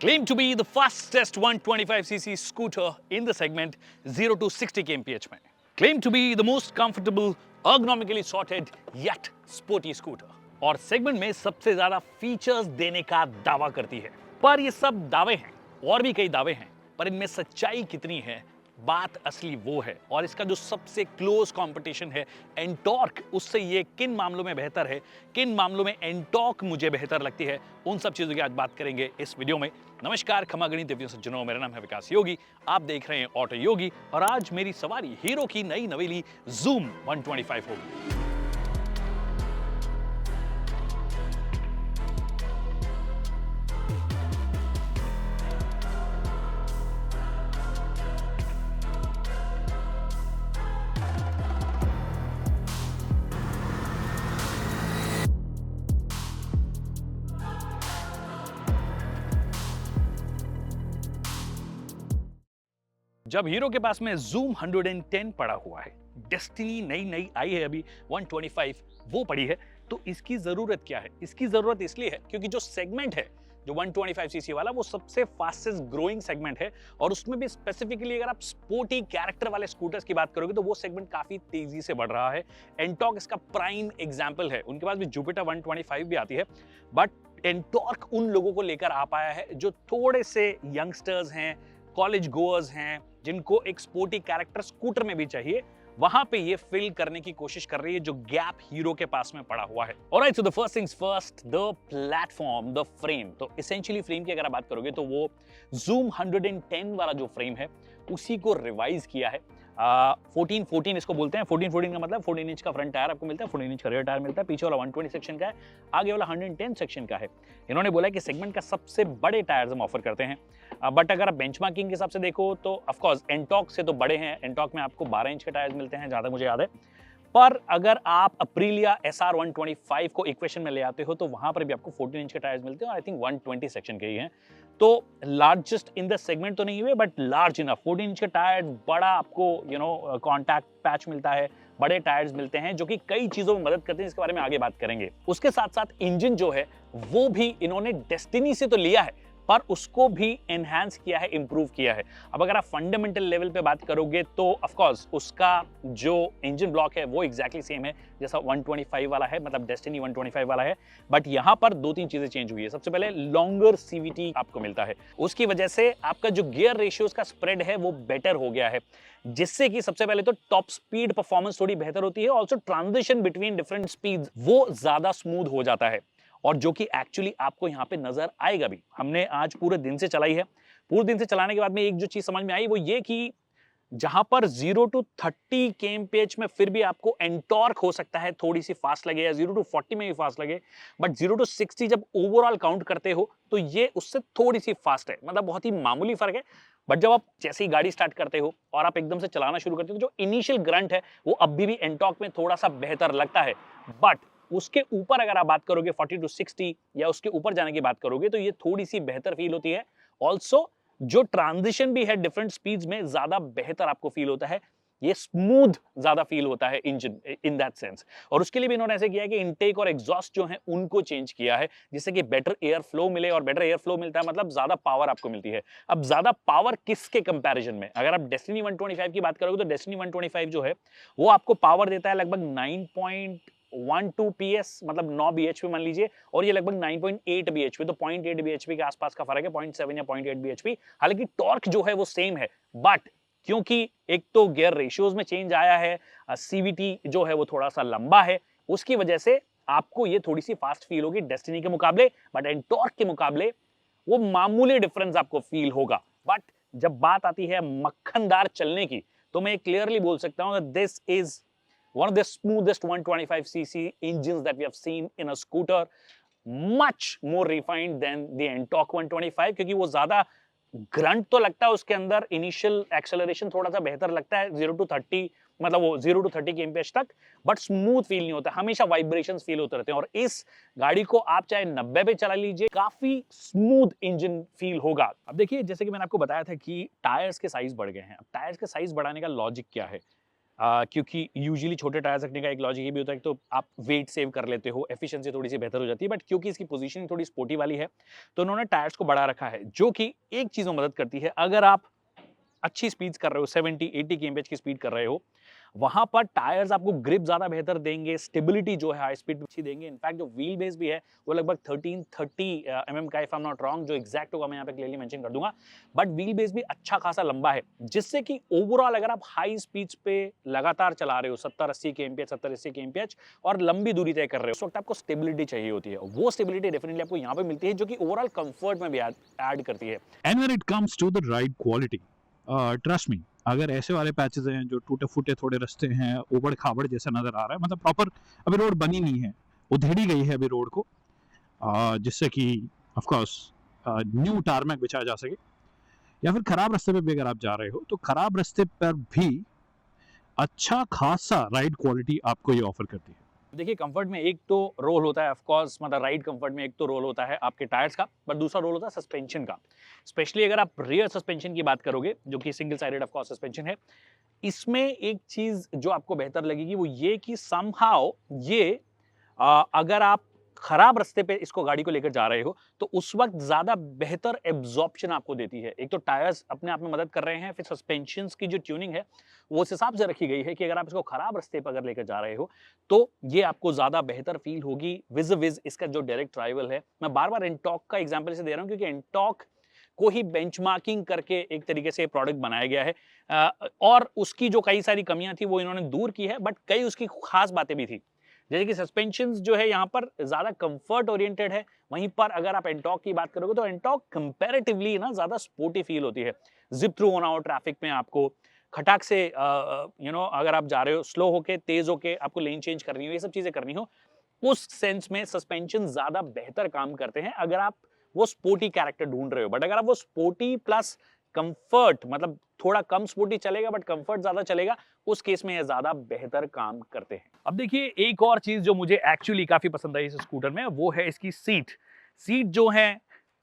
Claimed to be the fastest 125cc scooter in the segment 0 to 60 kmph में. Claimed to be the most comfortable, ergonomically sorted yet sporty scooter. और segment में सबसे ज्यादा features देने का दावा करती है. पर ये सब दावे हैं और भी कई दावे हैं, पर इनमें सच्चाई कितनी है, बात असली वो है. और इसका जो सबसे क्लोज कंपटीशन है NTorq, उससे ये किन मामलों में बेहतर है, किन मामलों में NTorq मुझे बेहतर लगती है, उन सब चीजों की आज बात करेंगे इस वीडियो में. नमस्कार खमा गणित देवियों सज्जनों, मेरा नाम है विकास योगी, आप देख रहे हैं ऑटो योगी और आज मेरी सवारी हीरो की नई नवेली Xoom 125 होगी. जब हीरो के पास में Xoom 110 पड़ा हुआ है, डेस्टिनी नई आई है अभी 125 वो पड़ी है, तो इसकी जरूरत क्या है? इसकी जरूरत इसलिए है क्योंकि जो सेगमेंट है जो 125cc वाला, वो सबसे फास्टेस्ट ग्रोइंग सेगमेंट है. और उसमें भी स्पेसिफिकली अगर आप स्पोर्टी कैरेक्टर वाले स्कूटर्स की बात करोगे तो वो सेगमेंट काफी तेजी से बढ़ रहा है. NTorq इसका प्राइम एग्जांपल है. उनके पास भी जुपिटर 125 भी आती है, बट NTorq उन लोगों को लेकर आ पाया है जो थोड़े से यंगस्टर्स हैं, कॉलेज गोअर्स हैं, जिनको एक स्पोर्टी कैरेक्टर स्कूटर में भी चाहिए. वहां पे ये फिल करने की कोशिश कर रही है जो गैप हीरो के पास में पड़ा हुआ है. Alright, so the first things first, the platform, the frame. तो एसेंशियली फ्रेम की अगर आप बात करोगे तो वो Xoom 110 वाला जो फ्रेम है उसी को रिवाइज किया है. 14 इसको बोलते हैं. 14 का मतलब 14 इंच का फ्रंट टायर आपको मिलता है, 14 इंच का रियर टायर मिलता है. पीछे वाला 120 सेक्शन का है, आगे वाला 110 सेक्शन का है. इन्होंने बोला कि सेगमेंट का सबसे बड़े टायर्स हम ऑफर करते हैं. बट अगर आप बेंचमार्किंग के हिसाब से देखो तो ऑफ कोर्स NTorq से तो बड़े हैं. NTorq में आपको 12 इंच के टायर्स मिलते हैं जहां तक मुझे याद है. पर अगर आप Aprilia SR 125 को इक्वेशन में ले आते हो तो वहां पर भी आपको 14 इंच के टायर्स मिलते हैं और आई थिंक 120 सेक्शन के ही हैं. तो लार्जेस्ट इन द सेगमेंट तो नहीं हुए, बट लार्ज इनफ. 14 इंच के टायर, बड़ा आपको कॉन्टैक्ट पैच मिलता है, बड़े टायर्स मिलते हैं जो कि कई चीजों में मदद करते हैं, इसके बारे में आगे बात करेंगे. उसके साथ साथ इंजन जो है वो भी इन्होंने डेस्टिनी से तो लिया है, पर उसको भी एनहांस किया है, इंप्रूव किया है. अब अगर आप फंडामेंटल लेवल पे बात करोगे तो ऑफ कोर्स उसका जो इंजन ब्लॉक है वो एग्जैक्टली सेम है जैसा 125 वाला है, मतलब डेस्टिनी 125 वाला है. बट यहां पर दो तीन चीजें चेंज हुई है. सबसे पहले लॉन्गर CVT आपको मिलता है, उसकी वजह से आपका जो गियर रेशियोज का स्प्रेड है वो बेटर हो गया है, जिससे कि सबसे पहले तो टॉप स्पीड परफॉर्मेंस थोड़ी बेहतर होती है. Also transition between different speed वो ज्यादा स्मूथ हो जाता है, और जो कि एक्चुअली आपको यहां पे नजर आएगा भी. हमने आज पूरे दिन से चलाई है. पूरे दिन से चलाने के बाद में एक जो चीज समझ में आई वो ये कि जहां पर 0 to 30 kmph में फिर भी आपको NTorq हो सकता है थोड़ी सी फास्ट लगे, या 0 to 40 में भी फास्ट लगे, बट 0 to 60 जब ओवरऑल काउंट करते हो तो ये उससे थोड़ी सी फास्ट है. मतलब बहुत ही मामूली फर्क है. बट जब आप जैसे ही गाड़ी स्टार्ट करते हो और आप एकदम से चलाना शुरू करते हो तो जो इनिशियल ग्रंट है वो अभी भी NTorq में थोड़ा सा बेहतर लगता है. बट उसके ऊपर अगर आप बात करोगे 40 to 60 या उसके ऊपर जाने की बात करोगे तो ये थोड़ी सी बेहतर फील होती है. ऑल्सो जो ट्रांजिशन भी है डिफरेंट स्पीड्स में ज्यादा बेहतर आपको फील होता है. ये स्मूथ ज्यादा फील होता है इंजन इन दैट सेंस. और उसके लिए भी इन्होंने ऐसे किया है कि इनटेक और एग्जॉस्ट जो है उनको चेंज किया है, जिससे कि बेटर एयर फ्लो मिले. और बेटर एयर फ्लो मिलता है मतलब ज्यादा पावर आपको मिलती है. अब ज्यादा पावर किसके कंपैरिजन में? अगर आप डेस्टिनी 125 की बात करोगे तो डेस्टिनी 125 जो है वो आपको पावर देता है लगभग 9.12 PS, मतलब 9 bhp मान लीजिए, और ये लगभग 9.8 bhp, तो 0.8 bhp के आसपास का फर्क है, 0.7 या 0.8 bhp. हालांकि टॉर्क जो है वो सेम है, बट क्योंकि एक तो गियर रेशियोज में चेंज आया है, CVT जो है वो थोड़ा सा लंबा है, उसकी वजह से आपको ये थोड़ी सी फास्ट फील होगी डेस्टिनी के मुकाबले. बट NTorq के मुकाबले वो मामूली डिफरेंस आपको फील होगा. बट जब बात आती है मक्खनदार चलने की तो मैं क्लियरली बोल सकता हूं this is one of the smoothest 125cc engines that we have seen in a scooter, much more refined than the NTorq 125, क्योंकि वो ज्यादा ग्रंट तो लगता है उसके अंदर, इनिशियल एक्सेलरेशन थोड़ा सा बेहतर लगता है 0 to 30, मतलब वो 0 to 30 kmph तक, बट स्मूथ फील नहीं होता, हमेशा वाइब्रेशंस फील होते रहते हैं. और इस गाड़ी को आप चाहे 90 पे चला लीजिए, काफी स्मूथ इंजन फील होगा. अब देखिए, जैसे कि मैंने आपको बताया था कि टायर्स के साइज बढ़ गए हैं. अब टायर्स के साइज बढ़ाने का लॉजिक क्या है? क्योंकि यूजुअली छोटे टायर्स रखने का एक लॉजिक ये भी होता है कि तो आप वेट सेव कर लेते हो, एफिशिएंसी थोड़ी सी बेहतर हो जाती है, बट क्योंकि इसकी पोजीशनिंग थोड़ी स्पोर्टी वाली है तो उन्होंने टायर्स को बढ़ा रखा है, जो कि एक चीज में मदद करती है। अगर आप अच्छी स्पीड्स कर रहे हो, 70-80 kmph की स्पीड कर रहे हो, वहां पर टायर्स आपको ग्रिप ज्यादा बेहतर देंगे, स्टेबिलिटी जो है हाई स्पीड अच्छी देंगे। इनफैक्ट जो व्हील बेस भी है वो लगभग 1330 mm का, if I am not wrong, जो एग्जैक्ट होगा मैं यहाँ पे क्लियरली मेंशन कर दूंगा, बट व्हील बेस भी अच्छा खासा लंबा है, जिससे कि ओवरऑल अगर आप हाई स्पीड्स पे लगातार चला रहे हो 70-80 kmph, 70-80 kmph और लंबी दूरी तय कर रहे हो, उस वक्त आपको स्टेबिलिटी चाहिए होती है। वो स्टेबिलिटी डेफिनेटली आपको यहाँ पे मिलती है, जो कि ओवरऑल कंफर्ट में भी ऐड करती है। And when it comes to the ride quality, trust me, अगर ऐसे वाले पैचेस हैं जो टूटे फूटे थोड़े रास्ते हैं, उबड़ खाबड़ जैसा नजर आ रहा है, मतलब प्रॉपर अभी रोड बनी नहीं है, उधेड़ी गई है अभी रोड को, जिससे कि ऑफ कोर्स न्यू टारमैक बिछाया जा सके, या फिर खराब रास्ते पे भी अगर आप जा रहे हो तो खराब रास्ते पर भी अच्छा खासा राइड क्वालिटी आपको ये ऑफर करती है। देखिए, कंफर्ट में एक तो रोल होता है ऑफ कोर्स, मतलब राइड कंफर्ट में एक तो रोल होता है आपके टायर्स का, पर दूसरा रोल होता है सस्पेंशन का। स्पेशली अगर आप रियर सस्पेंशन की बात करोगे, जो कि single sided of course suspension है, इसमें एक चीज जो आपको बेहतर लगेगी वो ये कि समहाउ ये अगर आप खराब रास्ते पे इसको गाड़ी को लेकर जा रहे हो तो उस वक्त ज्यादा बेहतर एब्जॉर्प्शन आपको देती है। एक तो टायर्स अपने आप में मदद कर रहे हैं, फिर सस्पेंशंस की जो ट्यूनिंग है वो उस हिसाब से रखी गई है कि अगर आप इसको खराब रास्ते पर अगर लेकर जा रहे हो तो ये आपको ज्यादा बेहतर फील होगी विज इसका जो डायरेक्ट राइवल है। मैं बार बार एनटॉर्क का एग्जांपल से दे रहा हूं क्योंकि एनटॉर्क को ही बेंचमार्किंग करके एक तरीके से प्रोडक्ट बनाया गया है, और उसकी जो कई सारी कमियां थी वो इन्होंने दूर की है, बट कई उसकी खास बातें भी थी। जैसे कि सस्पेंशंस जो है यहाँ पर ज्यादा कंफर्ट ओरिएंटेड है, वहीं पर अगर आप एनटॉर्क की बात करोगे तो एनटॉर्क कंपैरेटिवली ना ज्यादा स्पोर्टी फील होती है। जिप थ्रू होना हो ट्रैफिक में, आपको खटाक से अगर आप जा रहे हो स्लो होके, तेज होके आपको लेन चेंज करनी हो, ये सब चीजें करनी हो, उस सेंस में सस्पेंशन ज्यादा बेहतर काम करते हैं अगर आप वो स्पोर्टी कैरेक्टर ढूंढ रहे हो। बट अगर आप वो स्पोर्टी प्लस कंफर्ट, मतलब थोड़ा कम स्पोर्टी चलेगा बट कंफर्ट ज्यादा चलेगा, उस केस में ये ज्यादा बेहतर काम करते हैं। अब देखिए, एक और चीज जो मुझे एक्चुअली काफी पसंद आई इस स्कूटर में वो है इसकी सीट। सीट जो है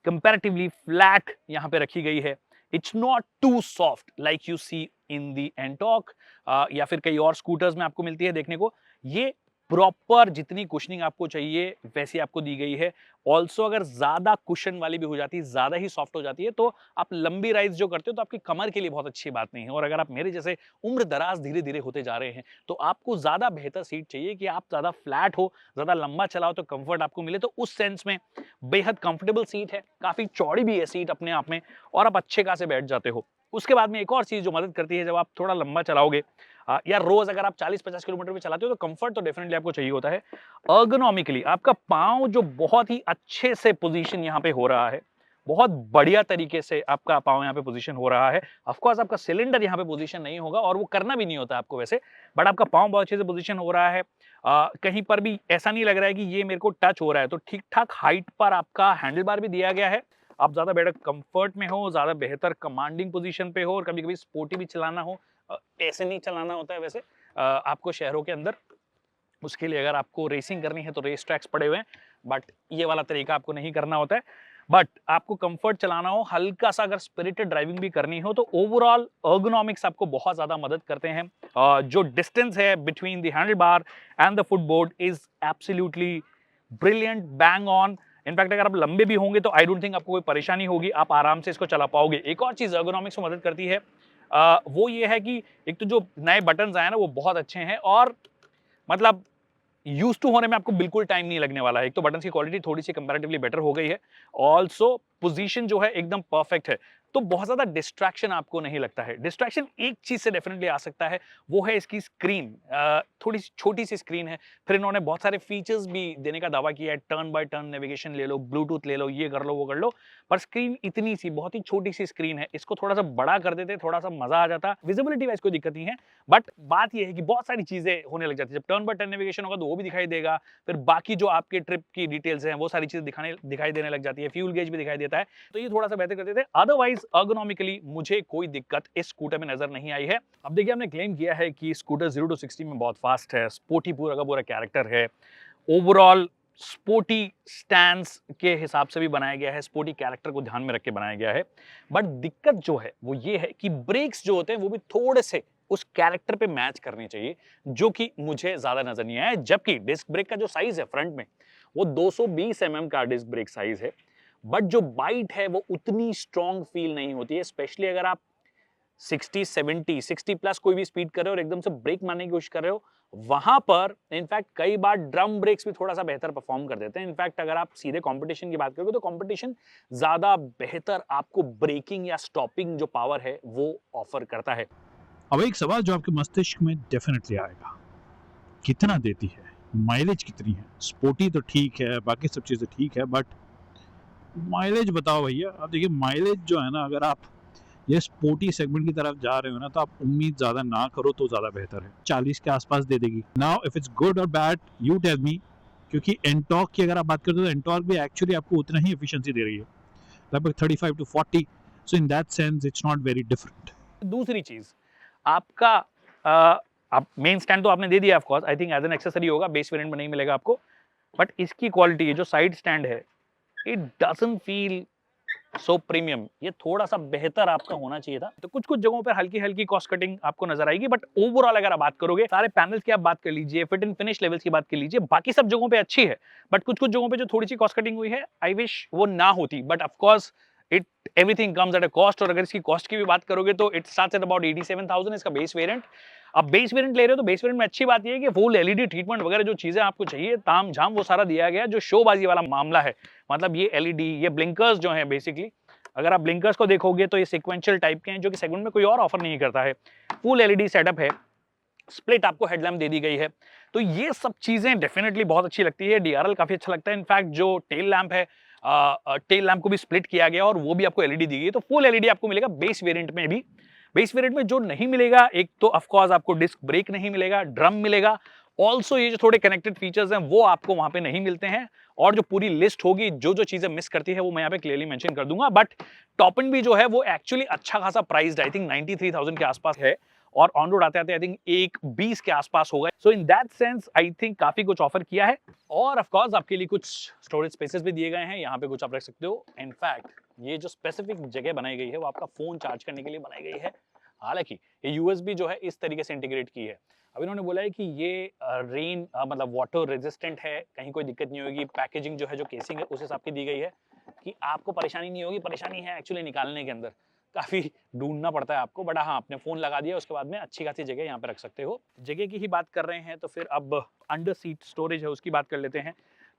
कंपैरेटिवली फ्लैट यहाँ पे रखी गई है। It's not too soft like you see in the Ntorq या फिर कई और स्कूटर्स में आपको मिलती है देखने को। ये प्रॉपर जितनी कुशनिंग आपको चाहिए वैसी आपको दी गई है। ऑल्सो अगर ज्यादा कुशन वाली भी हो जाती है, ज्यादा ही सॉफ्ट हो जाती है, तो आप लंबी राइड्स जो करते हो तो आपकी कमर के लिए बहुत अच्छी बात नहीं है। और अगर आप मेरे जैसे उम्र दराज धीरे धीरे होते जा रहे हैं तो आपको ज्यादा बेहतर सीट चाहिए कि आप ज्यादा फ्लैट हो, ज्यादा लंबा चलाओ तो कंफर्ट आपको मिले। तो उस सेंस में बेहद कंफर्टेबल सीट है, काफी चौड़ी भी है सीट अपने आप में, और आप अच्छे खासे बैठ जाते हो। उसके बाद में एक और चीज जो मदद करती है, जब आप थोड़ा लंबा चलाओगे या रोज अगर आप 40-50 किलोमीटर पे चलाते हो तो कंफर्ट तो डेफिनेटली आपको चाहिए होता है। अर्गोनॉमिकली आपका पांव जो बहुत ही अच्छे से पोजीशन यहाँ पे हो रहा है, बहुत बढ़िया तरीके से आपका पांव यहाँ पे पोजीशन हो रहा है। ऑफ कोर्स आपका सिलेंडर यहाँ पे पोजीशन नहीं होगा और वो करना भी नहीं होता आपको वैसे, बट आपका पांव बहुत अच्छे से पोजीशन हो रहा है। कहीं पर भी ऐसा नहीं लग रहा है कि ये मेरे को टच हो रहा है। तो ठीक ठाक हाइट पर आपका हैंडल बार भी दिया गया है। आप ज्यादा बेटर कंफर्ट में हो, ज्यादा बेहतर कमांडिंग पोजीशन पे हो, और कभी कभी स्पोर्टी भी चलाना हो, ऐसे नहीं चलाना होता है वैसे आपको शहरों के अंदर, उसके लिए अगर आपको रेसिंग करनी है तो रेस ट्रैक्स पड़े हुए हैं, बट ये वाला तरीका आपको नहीं करना होता है। बट आपको कंफर्ट चलाना हो, हल्का सा अगर स्पिरिटेड ड्राइविंग भी करनी हो, तो ओवरऑल अर्गोनॉमिक्स आपको बहुत ज्यादा मदद करते हैं। जो डिस्टेंस है between the handle bar and the footboard is absolutely brilliant, bang on. In fact अगर आप लंबे भी होंगे तो आई डोंट थिंक आपको कोई परेशानी होगी, आप आराम से इसको चला पाओगे। एक और चीज अर्गोनॉमिक्स में मदद करती है, वो ये है कि एक तो जो नए बटन्स आए ना वो बहुत अच्छे हैं, और मतलब यूज टू होने में आपको बिल्कुल टाइम नहीं लगने वाला है। एक तो बटन की क्वालिटी थोड़ी सी कंपैरेटिवली बेटर हो गई है, ऑल्सो पोजीशन जो है एकदम परफेक्ट है, तो बहुत ज्यादा डिस्ट्रैक्शन आपको नहीं लगता है। डिस्ट्रैक्शन एक चीज से डेफिनेटली आ सकता है, वो है इसकी स्क्रीन। थोड़ी सी छोटी सी स्क्रीन है, फिर इन्होंने बहुत सारे फीचर्स भी देने का दावा किया है, टर्न बाय टर्न नेविगेशन ले लो, ब्लूटूथ ले लो, ये कर लो वो कर लो, पर स्क्रीन इतनी सी बहुत ही छोटी सी स्क्रीन है। इसको थोड़ा सा बड़ा कर देते, थोड़ा सा मजा आ जाता। विजिबिलिटी वाइज कोई दिक्कत नहीं है, बट बात यह है कि बहुत सारी चीजें होने लग जाती है। जब टर्न बाय टर्न नेविगेशन होगा तो वो भी दिखाई देगा, फिर बाकी जो आपके ट्रिप की डिटेल्स हैं वो सारी चीजें दिखाई देने लग जाती है, फ्यूल गेज भी दिखाई देता है, तो ये थोड़ा सा बेहतर कर देते हैं। अदरवाइज अर्गोनॉमिकली मुझे कोई दिक्कत इस स्कूटर में नजर नहीं आई है। अब देखिए, हमने क्लेम किया है कि स्कूटर 0 to 60 में बहुत फास्ट है, स्पोर्टी पूरा का पूरा कैरेक्टर है, ओवरऑल स्पोर्टी स्टैंस के हिसाब से भी बनाया गया है, स्पोर्टी कैरेक्टर को ध्यान में रख के बनाया गया है। बट दिक्कत जो है वो ये है कि ब्रेक्स जो होते हैं वो भी थोड़े से उस कैरेक्टर पे मैच करनी चाहिए, जो कि मुझे ज्यादा नजर नहीं आया। जबकि डिस्क ब्रेक का जो साइज है फ्रंट में, वो 220 mm का डिस्क ब्रेक साइज है, बट जो बाइट है वो उतनी स्ट्रॉन्ग फील नहीं होती है, स्पेशली अगर आप 60, 70, 60 प्लस कोई भी स्पीड कर रहे हो और एकदम से ब्रेक मारने की कोशिश कर रहे हो, वहां पर इनफैक्ट कई बार ड्रम ब्रेक्स भी थोड़ा सा बेहतर परफॉर्म कर देते हैं। इनफैक्ट अगर आप सीधे कंपटीशन की बात करोगे तो कंपटीशन ज्यादा बेहतर आपको ब्रेकिंग या स्टॉपिंग जो पावर है वो ऑफर करता है। अब एक सवाल जो आपके मस्तिष्क में डेफिनेटली आएगा, कितना देती है, माइलेज कितनी है? स्पोर्टी तो ठीक है, बाकी सब चीज़ें ठीक है, बट माइलेज बताओ भैया। अब देखिए माइलेज जो है ना, अगर आप ये स्पोर्टी सेगमेंट की तरफ जा रहे हो ना, तो आप उम्मीद ज़्यादा ना करो तो ज़्यादा बेहतर है। 40 के आसपास दे देगी। नाउ इफ इट्स गुड और बैड यू टेल मी, क्योंकि NTorq की अगर आप बात करते हो तो NTorq भी एक्चुअली आपको उतना ही एफिशिएंसी दे रही है, लगभग 35 to 40, so in that sense it's not very different. दूसरी चीज, आपका आप मेन स्टैंड तो आपने दे दिया, of course I think as an accessory होगा, बेस वेरिएंट में नहीं मिलेगा आपको, बट इसकी क्वालिटी है, जो साइड स्टैंड है, it doesn't feel so premium. ये थोड़ा सा बेहतर आपका होना चाहिए था। तो कुछ कुछ जगहों पर हल्की हल्की कॉस्ट कटिंग आपको नजर आएगी, बट ओवरऑल अगर आप बात करोगे, सारे पैनल्स की आप बात कर लीजिए, फिट एंड फिनिश लेवल्स की बात कर लीजिए, बाकी सब जगहों पे अच्छी है, बट कुछ कुछ जगहों पे जो थोड़ी सी कॉस्ट कटिंग हुई है, आई विश वो ना होती, but of course it everything comes at a cost. और अगर इसकी कॉस्ट की भी बात करोगे तो इट स्टार्ट्स एट अबाउट 87,000 इसका बेस वेरिएंट। अब बेस वेरिएंट ले रहे हो तो बेस वेरिएंट में अच्छी बात यह है कि फुल एलईडी ट्रीटमेंट वगैरह जो चीजें आपको चाहिए ताम झाम वो सारा दिया गया। जो शोबाजी वाला मामला है, मतलब ये एलईडी, ये ब्लिंकर्स जो है, बेसिकली अगर आप ब्लिंकर्स को देखोगे तो ये सीक्वेंशियल टाइप के हैं, जो कि सेगमेंट में कोई और ऑफर नहीं करता है। फुल एलईडी सेटअप है, स्प्लिट आपको हेडलैम्प दे दी गई है, तो ये सब चीजें डेफिनेटली बहुत अच्छी लगती है। डीआरएल काफी अच्छा लगता है। इनफैक्ट जो टेल लैंप है, टेल लैंप को भी स्प्लिट किया गया और वो भी आपको एलईडी दी गई है, तो फुल एलईडी आपको मिलेगा बेस वेरिएंट में भी। बेस वेरिएंट में जो नहीं मिलेगा, एक तो ऑफ कोर्स आपको डिस्क ब्रेक नहीं मिलेगा, ड्रम मिलेगा, ऑल्सो ये जो थोड़े कनेक्टेड फीचर्स हैं वो आपको वहां पे नहीं मिलते हैं। और जो पूरी लिस्ट होगी, जो जो चीजें मिस करती है वो मैं यहाँ पे क्लियरली मेंशन कर दूंगा। बट टॉप एंड भी जो है वो एक्चुअली अच्छा खासा प्राइस्ड, आई थिंक 93,000 के आसपास है, और ऑन रोड आते आते आई थिंक 1,20 के आसपास होगा। So in that sense I think काफी कुछ ऑफर किया है। और ऑफ कोर्स आपके लिए कुछ स्टोरेज स्पेसेस भी दिए गए हैं, यहाँ पे कुछ आप रख सकते हो। इनफैक्ट ये जो स्पेसिफिक जगह बनाई गई है वो आपका फोन चार्ज करने के लिए बनाई गई है। हालांकि ये यूएसबी जो है इस तरीके से इंटीग्रेट की है। अब इन्होंने बोला है कि ये रेन मतलब वाटर रेजिस्टेंट है, कहीं कोई दिक्कत नहीं होगी। पैकेजिंग जो है, जो केसिंग है, उस हिसाब की दी गई है कि आपको परेशानी नहीं होगी। परेशानी है एक्चुअली निकालने के अंदर, काफी ढूंढना पड़ता है आपको, बट हाँ, आपने फोन लगा दिया, उसके बाद में अच्छी खासी जगह यहाँ पे रख सकते हो। जगह की ही बात कर रहे हैं तो फिर अब अंडर सीट स्टोरेज है उसकी बात कर लेते हैं।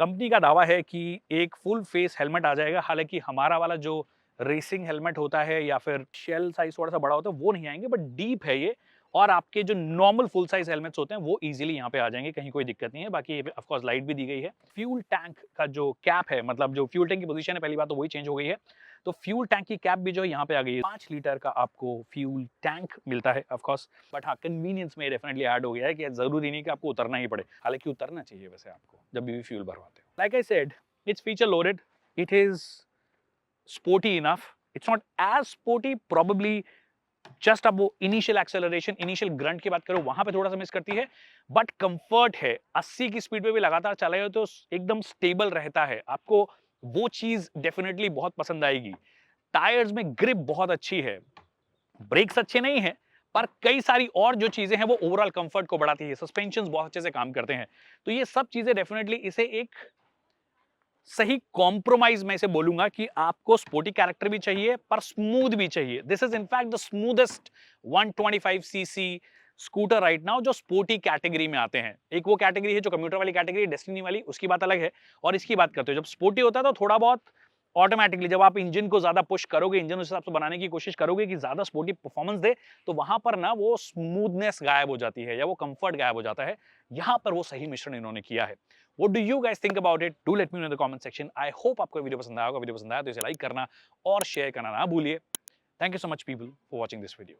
कंपनी का दावा है कि एक फुल फेस हेलमेट आ जाएगा। हालांकि हमारा वाला जो रेसिंग हेलमेट होता है या फिर शेल साइज थोड़ा सा बड़ा होता है वो नहीं आएंगे, बट डीप है ये, और आपके जो नॉर्मल फुल साइज हेलमेट्स होते हैं वो इजीली यहाँ पे आ जाएंगे, कहीं कोई दिक्कत नहीं है। बाकी ऑफ कोर्स लाइट भी दी गई है। फ्यूल टैंक का जो कैप है, मतलब जो फ्यूल टैंक की पोजीशन है, पहली बात तो वही चेंज हो गई है, तो फ्यूल टैंक की कैप भी जो है यहाँ पे आ गई है। 5 लीटर का आपको फ्यूल टैंक मिलता है ऑफ कोर्स, बट हाँ, कन्वीनियंस में डेफिनेटली ऐड हो गया है कि जरूरी नहीं कि आपको उतरना ही पड़े। हालांकि उतरना चाहिए वैसे आपको जब भी फ्यूल भरवाते हो। Like I said, it's feature loaded, it is sporty enough, it's not as sporty probably, just अब वो इनिशियल एक्सेलरेशन, इनिशियल ग्रंट की बात करो वहां पे थोड़ा सा मिस करती है, बट कंफर्ट है। 80 की स्पीड पे भी लगातार चलाए हो तो एकदम स्टेबल रहता है, आपको वो चीज डेफिनेटली बहुत पसंद आएगी। टायर्स में ग्रिप बहुत अच्छी है, ब्रेक्स अच्छे नहीं है, पर कई सारी और जो चीजें हैं वो ओवरऑल कंफर्ट को बढ़ाती है। सस्पेंशन बहुत अच्छे से काम करते हैं, तो ये सब चीजें डेफिनेटली इसे एक सही कॉम्प्रोमाइज में इसे बोलूंगा कि आपको स्पोर्टी कैरेक्टर भी चाहिए पर स्मूथ भी चाहिए। This is in fact the smoothest 125 CC scooter right now जो स्पोर्टी कैटेगरी में आते हैं। एक वो कैटेगरी है जो कम्यूटर वाली कैटेगरी, डेस्टिनी वाली, उसकी बात अलग है, और इसकी बात करते हो जब स्पोर्टी होता है तो थोड़ा बहुत ऑटोमेटिकली जब आप इंजन को ज्यादा पुश करोगे, इंजन उस हिसाब से बनाने की कोशिश करोगे कि ज्यादा स्पोर्टी परफॉर्मेंस दे, तो वहां पर ना वो स्मूथनेस गायब हो जाती है या वो कंफर्ट गायब हो जाता है। यहां पर वो सही मिश्रण इन्होंने किया है। What do you guys think about it? Do let me know in the comment section. I hope आपको वीडियो पसंद आया होगा। वीडियो पसंद आया तो इसे लाइक करना और शेयर करना ना भूलिए। Thank you so much people for watching this video.